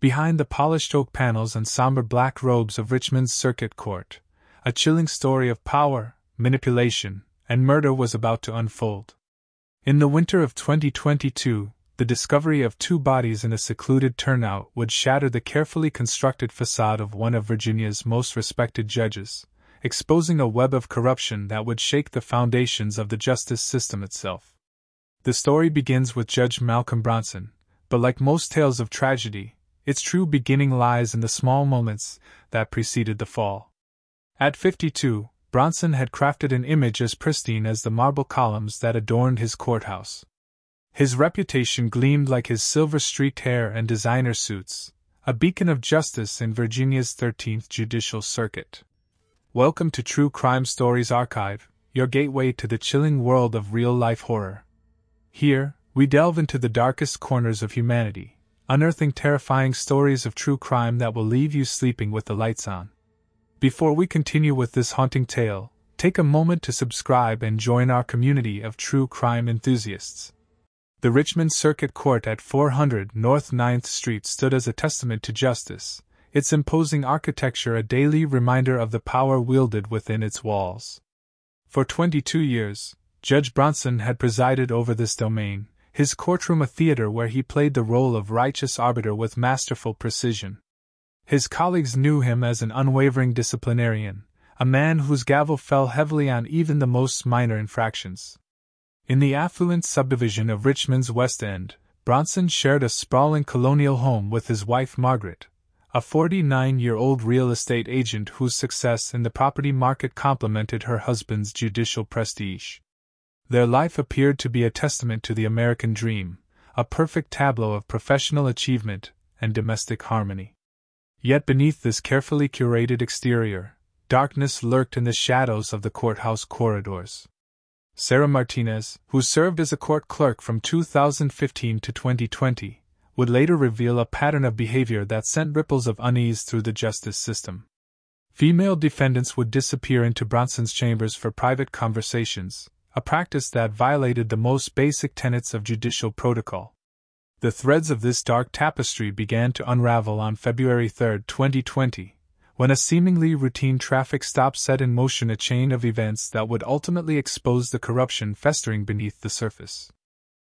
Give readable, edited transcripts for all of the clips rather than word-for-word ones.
Behind the polished oak panels and somber black robes of Richmond's Circuit Court, a chilling story of power, manipulation, and murder was about to unfold. In the winter of 2022, the discovery of two bodies in a secluded turnout would shatter the carefully constructed facade of one of Virginia's most respected judges, exposing a web of corruption that would shake the foundations of the justice system itself. The story begins with Judge Malcolm Bronson, but like most tales of tragedy, its true beginning lies in the small moments that preceded the fall. At 52, Bronson had crafted an image as pristine as the marble columns that adorned his courthouse. His reputation gleamed like his silver-streaked hair and designer suits, a beacon of justice in Virginia's 13th Judicial Circuit. Welcome to True Crime Stories Archive, your gateway to the chilling world of real-life horror. Here, we delve into the darkest corners of humanity, unearthing terrifying stories of true crime that will leave you sleeping with the lights on. Before we continue with this haunting tale, take a moment to subscribe and join our community of true crime enthusiasts. The Richmond Circuit Court at 400 North 9th Street stood as a testament to justice, its imposing architecture a daily reminder of the power wielded within its walls. For 22 years, Judge Bronson had presided over this domain, his courtroom a theater where he played the role of righteous arbiter with masterful precision. His colleagues knew him as an unwavering disciplinarian, a man whose gavel fell heavily on even the most minor infractions. In the affluent subdivision of Richmond's West End, Bronson shared a sprawling colonial home with his wife Margaret, a 49-year-old real estate agent whose success in the property market complemented her husband's judicial prestige. Their life appeared to be a testament to the American dream, a perfect tableau of professional achievement and domestic harmony. Yet beneath this carefully curated exterior, darkness lurked in the shadows of the courthouse corridors. Sarah Martinez, who served as a court clerk from 2015 to 2020, would later reveal a pattern of behavior that sent ripples of unease through the justice system. Female defendants would disappear into Bronson's chambers for private conversations, a practice that violated the most basic tenets of judicial protocol. The threads of this dark tapestry began to unravel on February 3, 2020, when a seemingly routine traffic stop set in motion a chain of events that would ultimately expose the corruption festering beneath the surface.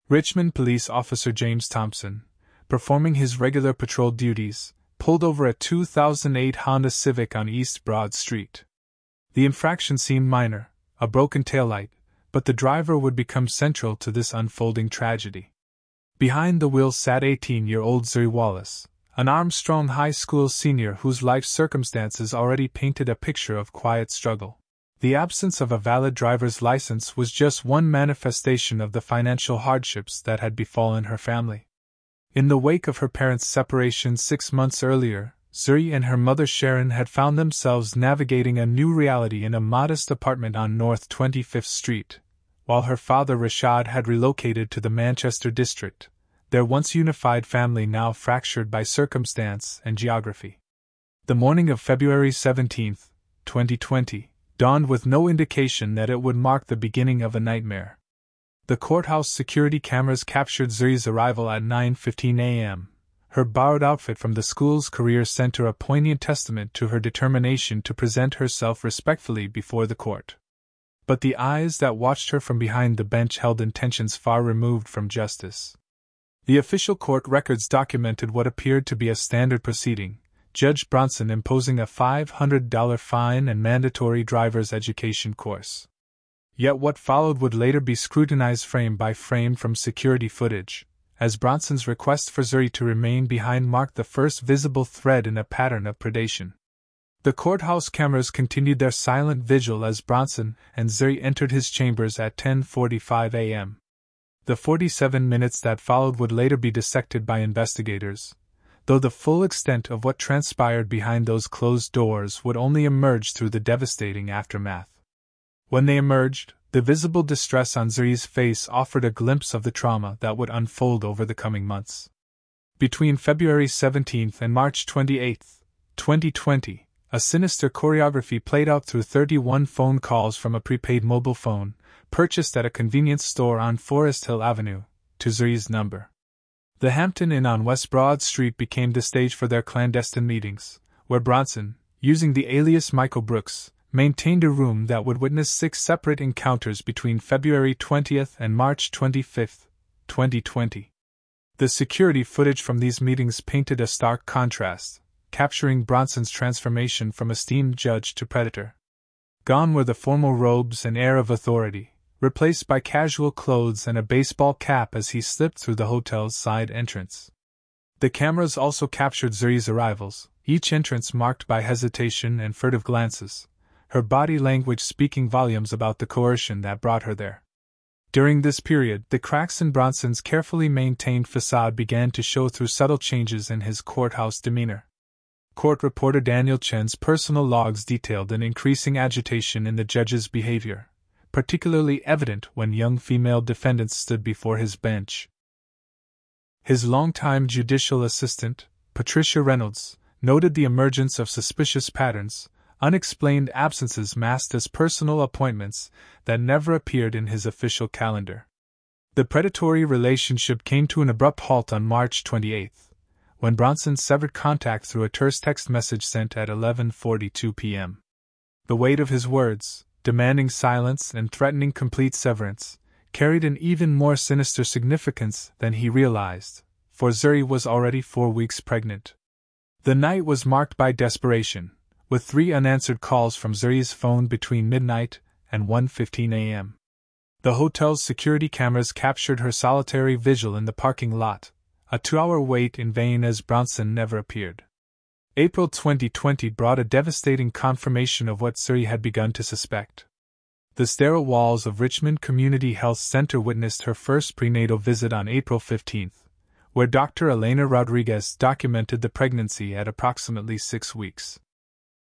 Richmond Police Officer James Thompson, performing his regular patrol duties, pulled over a 2008 Honda Civic on East Broad Street. The infraction seemed minor, a broken taillight, but the driver would become central to this unfolding tragedy. Behind the wheel sat 18-year-old Zuri Wallace, an Armstrong High School senior whose life circumstances already painted a picture of quiet struggle. The absence of a valid driver's license was just one manifestation of the financial hardships that had befallen her family. In the wake of her parents' separation 6 months earlier, Zuri and her mother Sharon had found themselves navigating a new reality in a modest apartment on North 25th Street, while her father Rashad had relocated to the Manchester district, their once unified family now fractured by circumstance and geography. The morning of February 17, 2020, dawned with no indication that it would mark the beginning of a nightmare. The courthouse security cameras captured Zuri's arrival at 9:15 a.m., her borrowed outfit from the school's career center a poignant testament to her determination to present herself respectfully before the court. But the eyes that watched her from behind the bench held intentions far removed from justice. The official court records documented what appeared to be a standard proceeding, Judge Bronson imposing a $500 fine and mandatory driver's education course. Yet what followed would later be scrutinized frame by frame from security footage, as Bronson's request for Zuri to remain behind marked the first visible thread in a pattern of predation. The courthouse cameras continued their silent vigil as Bronson and Zuri entered his chambers at 10:45 a.m. The 47 minutes that followed would later be dissected by investigators, though the full extent of what transpired behind those closed doors would only emerge through the devastating aftermath. When they emerged, the visible distress on Zuri's face offered a glimpse of the trauma that would unfold over the coming months. Between February 17 and March 28, 2020, a sinister choreography played out through 31 phone calls from a prepaid mobile phone, purchased at a convenience store on Forest Hill Avenue, to Zuri's number. The Hampton Inn on West Broad Street became the stage for their clandestine meetings, where Bronson, using the alias Michael Brooks, maintained a room that would witness 6 separate encounters between February 20th and March 25th, 2020. The security footage from these meetings painted a stark contrast, capturing Bronson's transformation from esteemed judge to predator. Gone were the formal robes and air of authority, replaced by casual clothes and a baseball cap as he slipped through the hotel's side entrance. The cameras also captured Zuri's arrivals, each entrance marked by hesitation and furtive glances, her body language speaking volumes about the coercion that brought her there. During this period, the cracks in Bronson's carefully maintained facade began to show through subtle changes in his courthouse demeanor. Court reporter Daniel Chen's personal logs detailed an increasing agitation in the judge's behavior, particularly evident when young female defendants stood before his bench. His longtime judicial assistant, Patricia Reynolds, noted the emergence of suspicious patterns, unexplained absences masked as personal appointments that never appeared in his official calendar. The predatory relationship came to an abrupt halt on March 28, when Bronson severed contact through a terse text message sent at 11:42 p.m. The weight of his words, demanding silence and threatening complete severance, carried an even more sinister significance than he realized, for Zuri was already 4 weeks pregnant. The night was marked by desperation, with 3 unanswered calls from Zuri's phone between midnight and 1:15 a.m. The hotel's security cameras captured her solitary vigil in the parking lot, a 2-hour wait in vain as Bronson never appeared. April 2020 brought a devastating confirmation of what Zuri had begun to suspect. The sterile walls of Richmond Community Health Center witnessed her first prenatal visit on April 15, where Dr. Elena Rodriguez documented the pregnancy at approximately 6 weeks.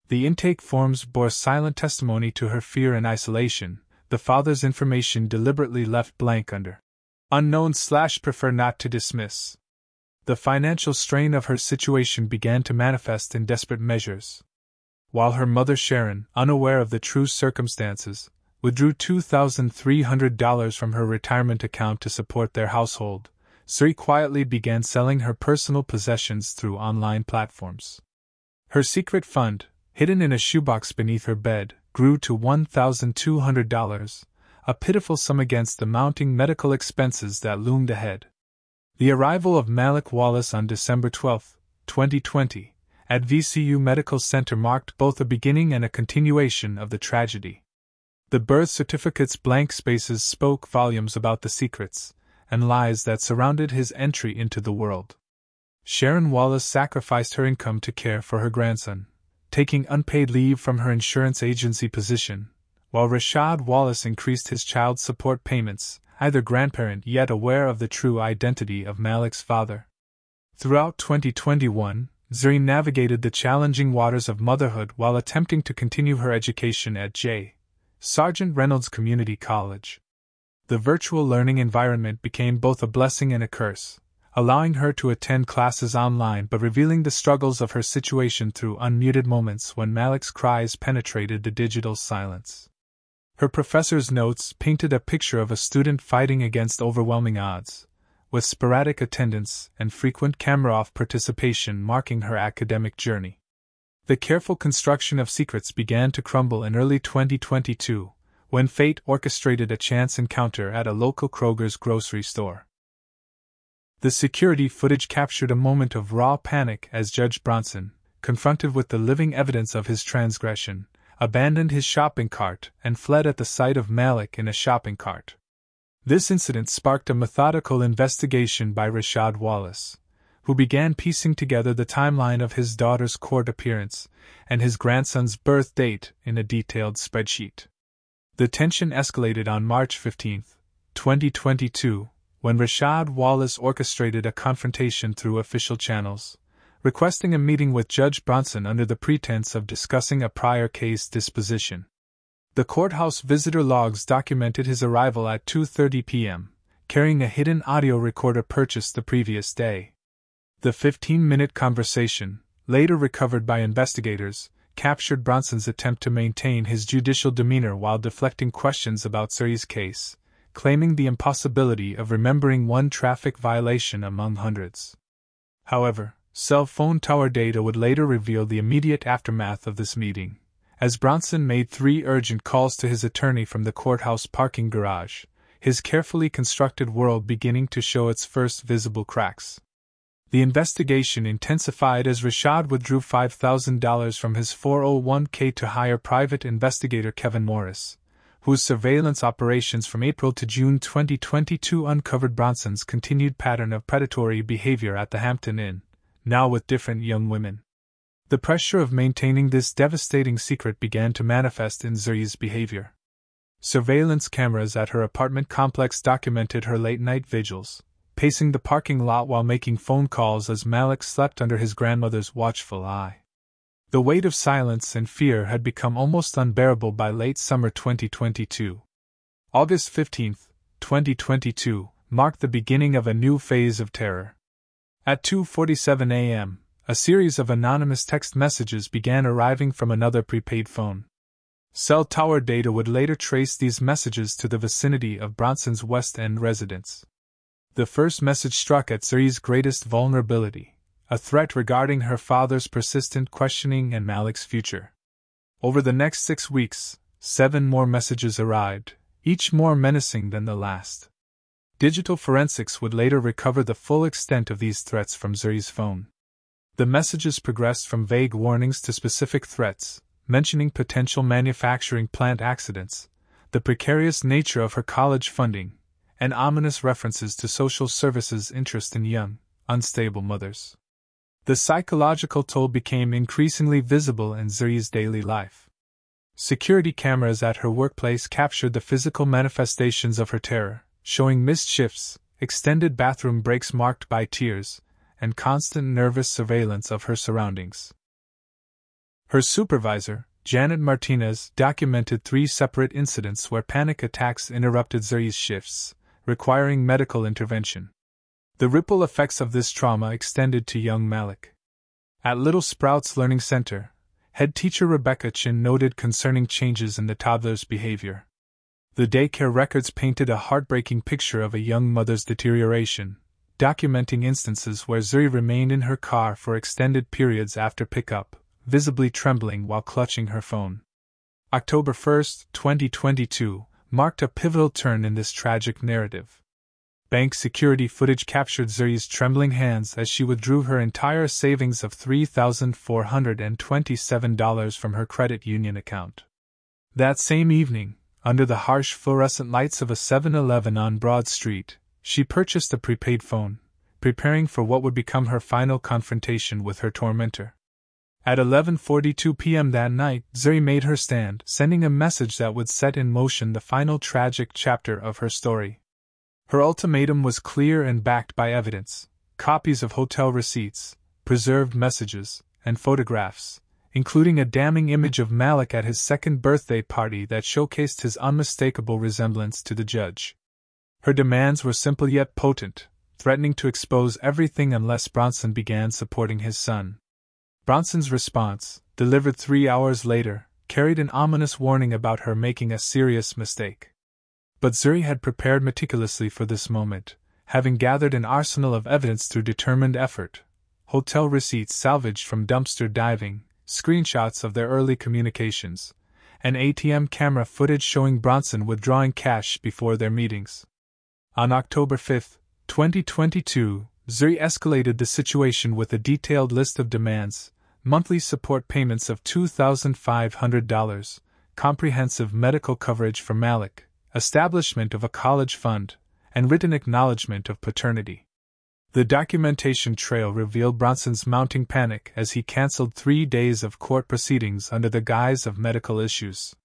The intake forms bore silent testimony to her fear and isolation, the father's information deliberately left blank under unknown/prefer not to dismiss. The financial strain of her situation began to manifest in desperate measures. While her mother Sharon, unaware of the true circumstances, withdrew $2,300 from her retirement account to support their household, Zuri quietly began selling her personal possessions through online platforms. Her secret fund, hidden in a shoebox beneath her bed, grew to $1,200, a pitiful sum against the mounting medical expenses that loomed ahead. The arrival of Malik Wallace on December 12, 2020, at VCU Medical Center marked both a beginning and a continuation of the tragedy. The birth certificate's blank spaces spoke volumes about the secrets and lies that surrounded his entry into the world. Sharon Wallace sacrificed her income to care for her grandson, taking unpaid leave from her insurance agency position, while Rashad Wallace increased his child support payments, either grandparent yet aware of the true identity of Malik's father. Throughout 2021, Zuri navigated the challenging waters of motherhood while attempting to continue her education at J. Sargent Reynolds Community College. The virtual learning environment became both a blessing and a curse, allowing her to attend classes online but revealing the struggles of her situation through unmuted moments when Malik's cries penetrated the digital silence. Her professor's notes painted a picture of a student fighting against overwhelming odds, with sporadic attendance and frequent camera-off participation marking her academic journey. The careful construction of secrets began to crumble in early 2022, when fate orchestrated a chance encounter at a local Kroger's grocery store. The security footage captured a moment of raw panic as Judge Bronson, confronted with the living evidence of his transgression, abandoned his shopping cart and fled at the sight of Malik in a shopping cart. This incident sparked a methodical investigation by Rashad Wallace, who began piecing together the timeline of his daughter's court appearance and his grandson's birth date in a detailed spreadsheet. The tension escalated on March 15, 2022, when Rashad Wallace orchestrated a confrontation through official channels, requesting a meeting with Judge Bronson under the pretense of discussing a prior case disposition. The courthouse visitor logs documented his arrival at 2:30 p.m., carrying a hidden audio recorder purchased the previous day. The 15-minute conversation, later recovered by investigators, captured Bronson's attempt to maintain his judicial demeanor while deflecting questions about Zuri's case, claiming the impossibility of remembering one traffic violation among hundreds. However, cell phone tower data would later reveal the immediate aftermath of this meeting, as Bronson made 3 urgent calls to his attorney from the courthouse parking garage, his carefully constructed world beginning to show its first visible cracks. The investigation intensified as Rashad withdrew $5,000 from his 401k to hire private investigator Kevin Morris, whose surveillance operations from April to June 2022 uncovered Bronson's continued pattern of predatory behavior at the Hampton Inn, now with different young women. The pressure of maintaining this devastating secret began to manifest in Zuri's behavior. Surveillance cameras at her apartment complex documented her late-night vigils, pacing the parking lot while making phone calls as Malik slept under his grandmother's watchful eye. The weight of silence and fear had become almost unbearable by late summer 2022. August 15, 2022, marked the beginning of a new phase of terror. At 2:47 a.m., a series of anonymous text messages began arriving from another prepaid phone. Cell tower data would later trace these messages to the vicinity of Bronson's West End residence. The first message struck at Zuri's greatest vulnerability, a threat regarding her father's persistent questioning and Malik's future. Over the next 6 weeks, 7 more messages arrived, each more menacing than the last. Digital forensics would later recover the full extent of these threats from Zuri's phone. The messages progressed from vague warnings to specific threats, mentioning potential manufacturing plant accidents, the precarious nature of her college funding, and ominous references to social services' interest in young, unstable mothers. The psychological toll became increasingly visible in Zuri's daily life. Security cameras at her workplace captured the physical manifestations of her terror, showing missed shifts, extended bathroom breaks marked by tears, and constant nervous surveillance of her surroundings. Her supervisor, Janet Martinez, documented 3 separate incidents where panic attacks interrupted Zuri's shifts, requiring medical intervention. The ripple effects of this trauma extended to young Malik. At Little Sprouts Learning Center, head teacher Rebecca Chin noted concerning changes in the toddler's behavior. The daycare records painted a heartbreaking picture of a young mother's deterioration, documenting instances where Zuri remained in her car for extended periods after pickup, visibly trembling while clutching her phone. October 1, 2022, marked a pivotal turn in this tragic narrative. Bank security footage captured Zuri's trembling hands as she withdrew her entire savings of $3,427 from her credit union account. That same evening, under the harsh fluorescent lights of a 7-Eleven on Broad Street, she purchased a prepaid phone, preparing for what would become her final confrontation with her tormentor. At 11:42 p.m. that night, Zuri made her stand, sending a message that would set in motion the final tragic chapter of her story. Her ultimatum was clear and backed by evidence: copies of hotel receipts, preserved messages, and photographs, including a damning image of Malik at his second birthday party that showcased his unmistakable resemblance to the judge. Her demands were simple yet potent, threatening to expose everything unless Bronson began supporting his son. Bronson's response, delivered 3 hours later, carried an ominous warning about her making a serious mistake. But Zuri had prepared meticulously for this moment, having gathered an arsenal of evidence through determined effort: hotel receipts salvaged from dumpster diving, screenshots of their early communications, and ATM camera footage showing Bronson withdrawing cash before their meetings. On October 5, 2022, Zuri escalated the situation with a detailed list of demands: monthly support payments of $2,500, comprehensive medical coverage for Malik, establishment of a college fund, and written acknowledgement of paternity. The documentation trail revealed Bronson's mounting panic as he canceled 3 days of court proceedings under the guise of medical issues.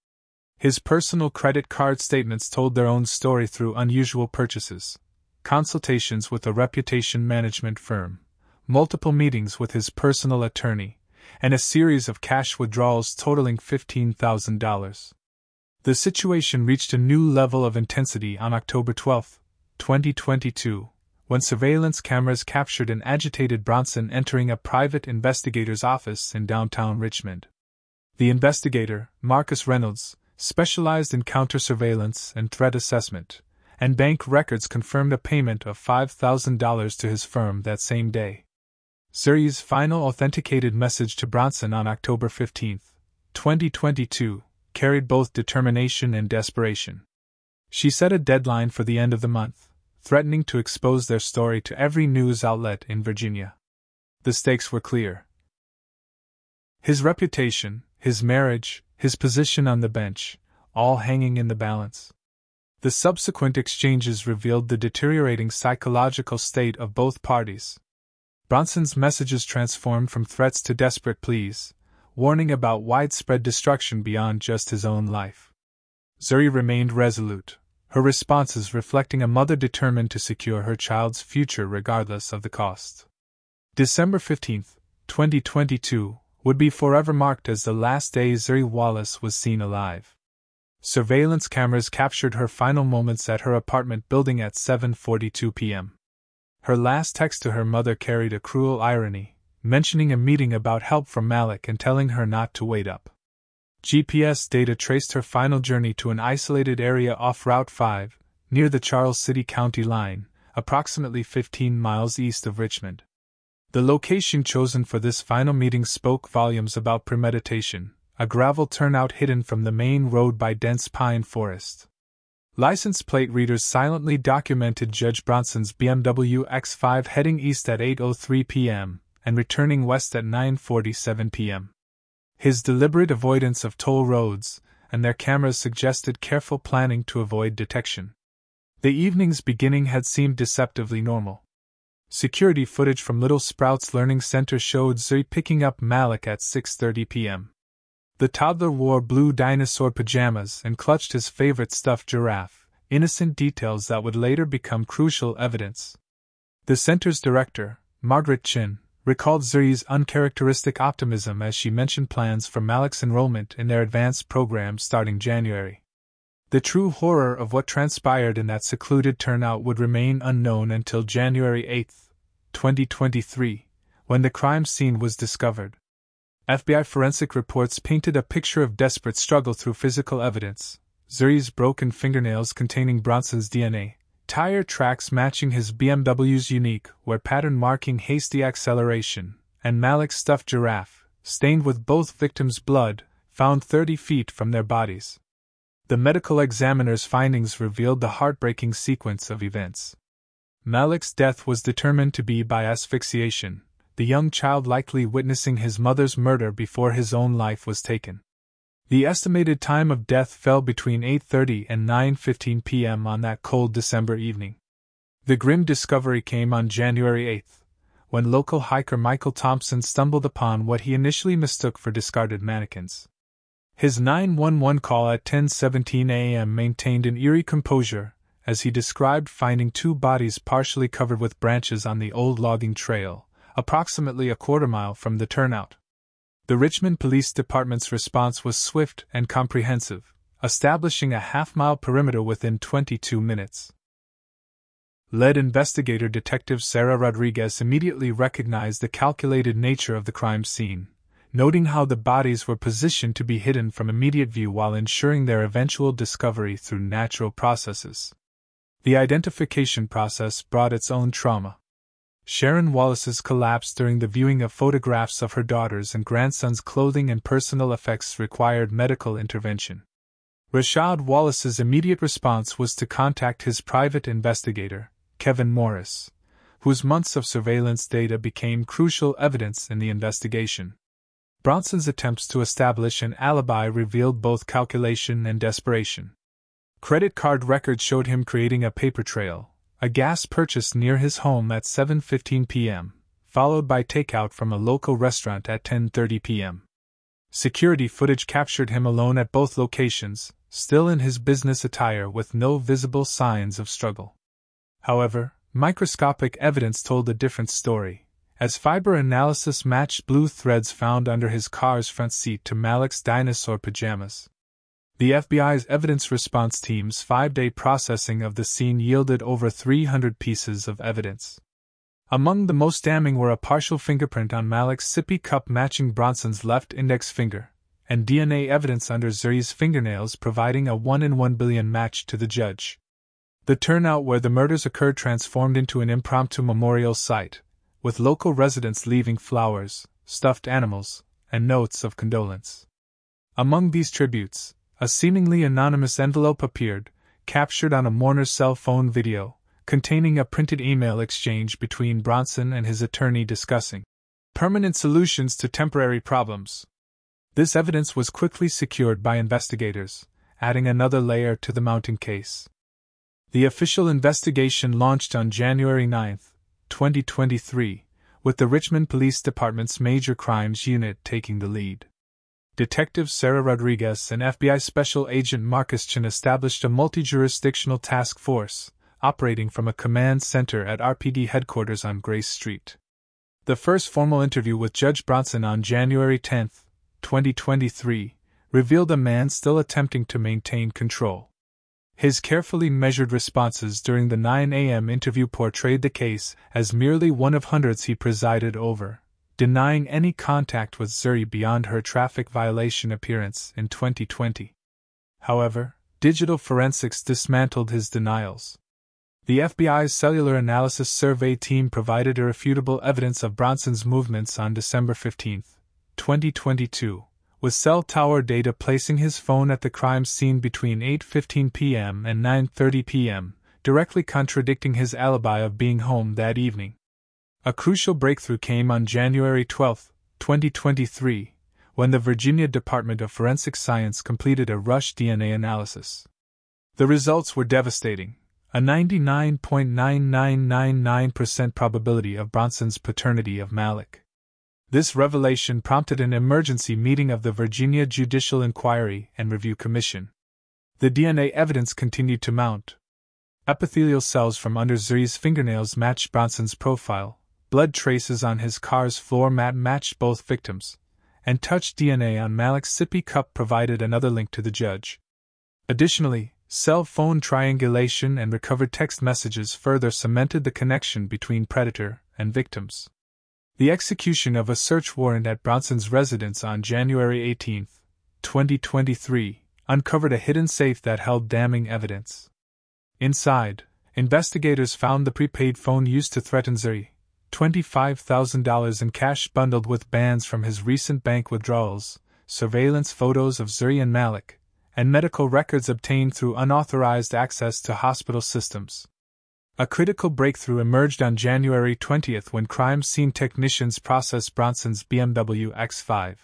His personal credit card statements told their own story through unusual purchases, consultations with a reputation management firm, multiple meetings with his personal attorney, and a series of cash withdrawals totaling $15,000. The situation reached a new level of intensity on October 12, 2022, when surveillance cameras captured an agitated Bronson entering a private investigator's office in downtown Richmond. The investigator, Marcus Reynolds, specialized in counter-surveillance and threat assessment, and bank records confirmed a payment of $5,000 to his firm that same day. Zuri's final authenticated message to Bronson on October 15, 2022, carried both determination and desperation. She set a deadline for the end of the month, threatening to expose their story to every news outlet in Virginia. The stakes were clear. His reputation, his marriage, his position on the bench, all hanging in the balance. The subsequent exchanges revealed the deteriorating psychological state of both parties. Bronson's messages transformed from threats to desperate pleas, warning about widespread destruction beyond just his own life. Zuri remained resolute, her responses reflecting a mother determined to secure her child's future regardless of the cost. December 15, 2022, would be forever marked as the last day Zuri Wallace was seen alive. Surveillance cameras captured her final moments at her apartment building at 7:42 p.m. Her last text to her mother carried a cruel irony, mentioning a meeting about help from Malik and telling her not to wait up. GPS data traced her final journey to an isolated area off Route 5, near the Charles City County line, approximately 15 miles east of Richmond. The location chosen for this final meeting spoke volumes about premeditation, a gravel turnout hidden from the main road by dense pine forest. License plate readers silently documented Judge Bronson's BMW X5 heading east at 8:03 p.m. and returning west at 9:47 p.m. His deliberate avoidance of toll roads and their cameras suggested careful planning to avoid detection. The evening's beginning had seemed deceptively normal. Security footage from Little Sprouts Learning Center showed Zuri picking up Malik at 6:30 p.m. The toddler wore blue dinosaur pajamas and clutched his favorite stuffed giraffe, innocent details that would later become crucial evidence. The center's director, Margaret Chin, recalled Zuri's uncharacteristic optimism as she mentioned plans for Malik's enrollment in their advanced program starting January. The true horror of what transpired in that secluded turnout would remain unknown until January 8, 2023, when the crime scene was discovered. FBI forensic reports painted a picture of desperate struggle through physical evidence: Zuri's broken fingernails containing Bronson's DNA, tire tracks matching his BMW's unique wear pattern marking hasty acceleration, and Malik's stuffed giraffe, stained with both victims' blood, found 30 feet from their bodies. The medical examiner's findings revealed the heartbreaking sequence of events. Malik's death was determined to be by asphyxiation, the young child likely witnessing his mother's murder before his own life was taken. The estimated time of death fell between 8:30 and 9:15 p.m. on that cold December evening. The grim discovery came on January 8, when local hiker Michael Thompson stumbled upon what he initially mistook for discarded mannequins. His 911 call at 10:17 a.m. maintained an eerie composure, as he described finding two bodies partially covered with branches on the old logging trail, approximately a quarter-mile from the turnout. The Richmond Police Department's response was swift and comprehensive, establishing a half-mile perimeter within 22 minutes. Lead investigator Detective Sarah Rodriguez immediately recognized the calculated nature of the crime scene, noting how the bodies were positioned to be hidden from immediate view while ensuring their eventual discovery through natural processes. The identification process brought its own trauma. Sharon Wallace's collapse during the viewing of photographs of her daughter's and grandson's clothing and personal effects required medical intervention. Rashad Wallace's immediate response was to contact his private investigator, Kevin Morris, whose months of surveillance data became crucial evidence in the investigation. Bronson's attempts to establish an alibi revealed both calculation and desperation. Credit card records showed him creating a paper trail, a gas purchase near his home at 7:15 p.m., followed by takeout from a local restaurant at 10:30 p.m. Security footage captured him alone at both locations, still in his business attire with no visible signs of struggle. However, microscopic evidence told a different story, as fiber analysis matched blue threads found under his car's front seat to Malik's dinosaur pajamas. The FBI's evidence response team's 5-day processing of the scene yielded over 300 pieces of evidence. Among the most damning were a partial fingerprint on Malik's sippy cup matching Bronson's left index finger, and DNA evidence under Zuri's fingernails providing a 1 in 1 billion match to the judge. The turnout where the murders occurred transformed into an impromptu memorial site, with local residents leaving flowers, stuffed animals, and notes of condolence. Among these tributes, a seemingly anonymous envelope appeared, captured on a mourner's cell phone video, containing a printed email exchange between Bronson and his attorney discussing permanent solutions to temporary problems. This evidence was quickly secured by investigators, adding another layer to the mounting case. The official investigation launched on January 9, 2023, with the Richmond Police Department's Major Crimes Unit taking the lead. Detective Sarah Rodriguez and FBI Special Agent Marcus Chin established a multi-jurisdictional task force, operating from a command center at RPD headquarters on Grace Street. The first formal interview with Judge Bronson on January 10, 2023, revealed a man still attempting to maintain control. His carefully measured responses during the 9 a.m. interview portrayed the case as merely one of hundreds he presided over, denying any contact with Zuri beyond her traffic violation appearance in 2020. However, digital forensics dismantled his denials. The FBI's cellular analysis survey team provided irrefutable evidence of Bronson's movements on December 15, 2022, with cell tower data placing his phone at the crime scene between 8:15 p.m. and 9:30 p.m., directly contradicting his alibi of being home that evening. A crucial breakthrough came on January 12, 2023, when the Virginia Department of Forensic Science completed a rush DNA analysis. The results were devastating, a 99.9999% probability of Bronson's paternity of Malik. This revelation prompted an emergency meeting of the Virginia Judicial Inquiry and Review Commission. The DNA evidence continued to mount. Epithelial cells from under Zuri's fingernails matched Bronson's profile, blood traces on his car's floor mat matched both victims, and touch DNA on Malik's sippy cup provided another link to the judge. Additionally, cell phone triangulation and recovered text messages further cemented the connection between predator and victims. The execution of a search warrant at Bronson's residence on January 18, 2023, uncovered a hidden safe that held damning evidence. Inside, investigators found the prepaid phone used to threaten Zuri, $25,000 in cash bundled with bands from his recent bank withdrawals, surveillance photos of Zuri and Malik, and medical records obtained through unauthorized access to hospital systems. A critical breakthrough emerged on January 20 when crime scene technicians processed Bronson's BMW X5.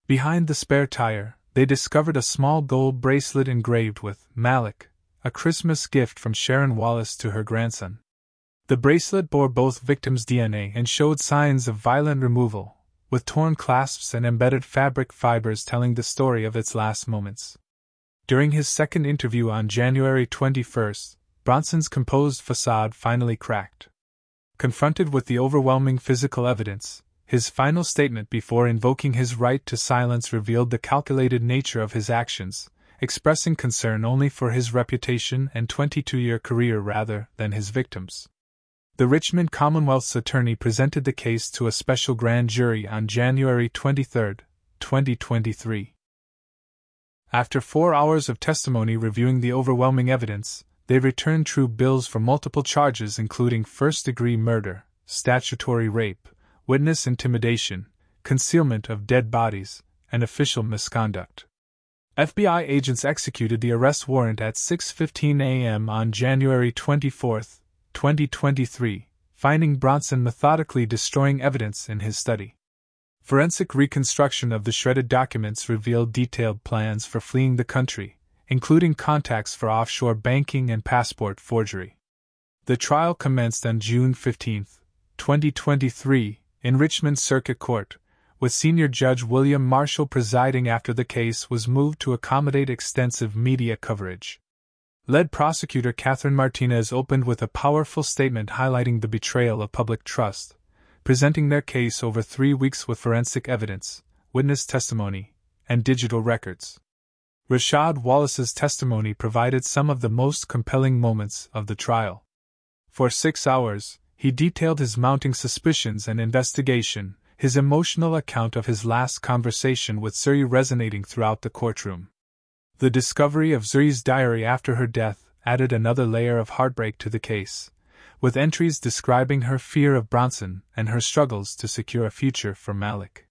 Behind the spare tire, they discovered a small gold bracelet engraved with Malik, a Christmas gift from Sharon Wallace to her grandson. The bracelet bore both victims' DNA and showed signs of violent removal, with torn clasps and embedded fabric fibers telling the story of its last moments. During his second interview on January 21, Bronson's composed facade finally cracked. Confronted with the overwhelming physical evidence, his final statement before invoking his right to silence revealed the calculated nature of his actions, expressing concern only for his reputation and 22-year career rather than his victims. The Richmond Commonwealth's attorney presented the case to a special grand jury on January 23, 2023. After 4 hours of testimony reviewing the overwhelming evidence, they returned true bills for multiple charges including first-degree murder, statutory rape, witness intimidation, concealment of dead bodies, and official misconduct. FBI agents executed the arrest warrant at 6:15 a.m. on January 24, 2023, finding Bronson methodically destroying evidence in his study. Forensic reconstruction of the shredded documents revealed detailed plans for fleeing the country, including contacts for offshore banking and passport forgery. The trial commenced on June 15, 2023, in Richmond Circuit Court, with Senior Judge William Marshall presiding after the case was moved to accommodate extensive media coverage. Lead prosecutor Catherine Martinez opened with a powerful statement highlighting the betrayal of public trust, presenting their case over 3 weeks with forensic evidence, witness testimony, and digital records. Rashad Wallace's testimony provided some of the most compelling moments of the trial. For 6 hours, he detailed his mounting suspicions and investigation, his emotional account of his last conversation with Zuri resonating throughout the courtroom. The discovery of Zuri's diary after her death added another layer of heartbreak to the case, with entries describing her fear of Bronson and her struggles to secure a future for Malik.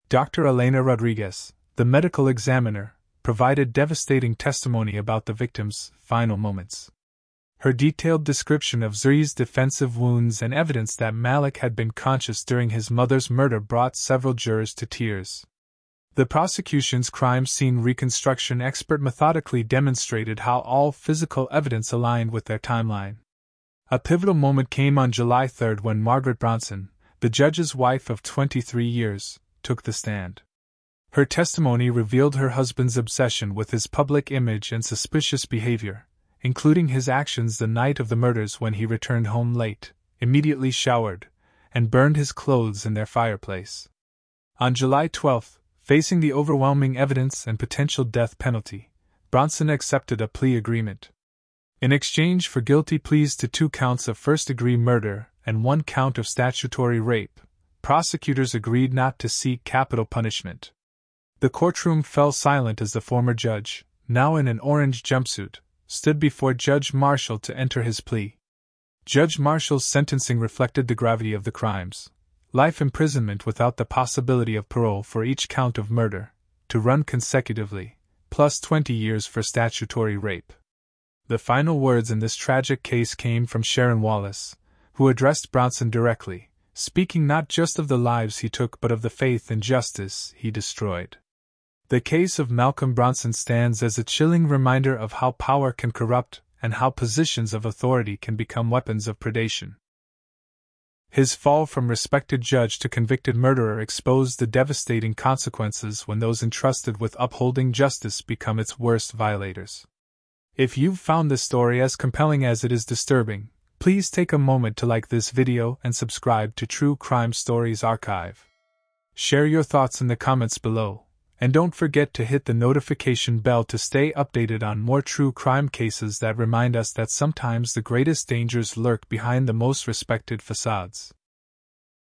Dr. Elena Rodriguez, the medical examiner, provided devastating testimony about the victim's final moments. Her detailed description of Zuri's defensive wounds and evidence that Malik had been conscious during his mother's murder brought several jurors to tears. The prosecution's crime scene reconstruction expert methodically demonstrated how all physical evidence aligned with their timeline. A pivotal moment came on July 3 when Margaret Bronson, the judge's wife of 23 years, took the stand. Her testimony revealed her husband's obsession with his public image and suspicious behavior, including his actions the night of the murders when he returned home late, immediately showered, and burned his clothes in their fireplace. On July 12, facing the overwhelming evidence and potential death penalty, Bronson accepted a plea agreement. In exchange for guilty pleas to 2 counts of first-degree murder and 1 count of statutory rape, prosecutors agreed not to seek capital punishment. The courtroom fell silent as the former judge, now in an orange jumpsuit, stood before Judge Marshall to enter his plea. Judge Marshall's sentencing reflected the gravity of the crimes: life imprisonment without the possibility of parole for each count of murder, to run consecutively, plus 20 years for statutory rape. The final words in this tragic case came from Sharon Wallace, who addressed Bronson directly, speaking not just of the lives he took but of the faith and justice he destroyed. The case of Malcolm Bronson stands as a chilling reminder of how power can corrupt and how positions of authority can become weapons of predation. His fall from respected judge to convicted murderer exposed the devastating consequences when those entrusted with upholding justice become its worst violators. If you've found this story as compelling as it is disturbing, please take a moment to like this video and subscribe to True Crime Stories Archive. Share your thoughts in the comments below, and don't forget to hit the notification bell to stay updated on more true crime cases that remind us that sometimes the greatest dangers lurk behind the most respected facades.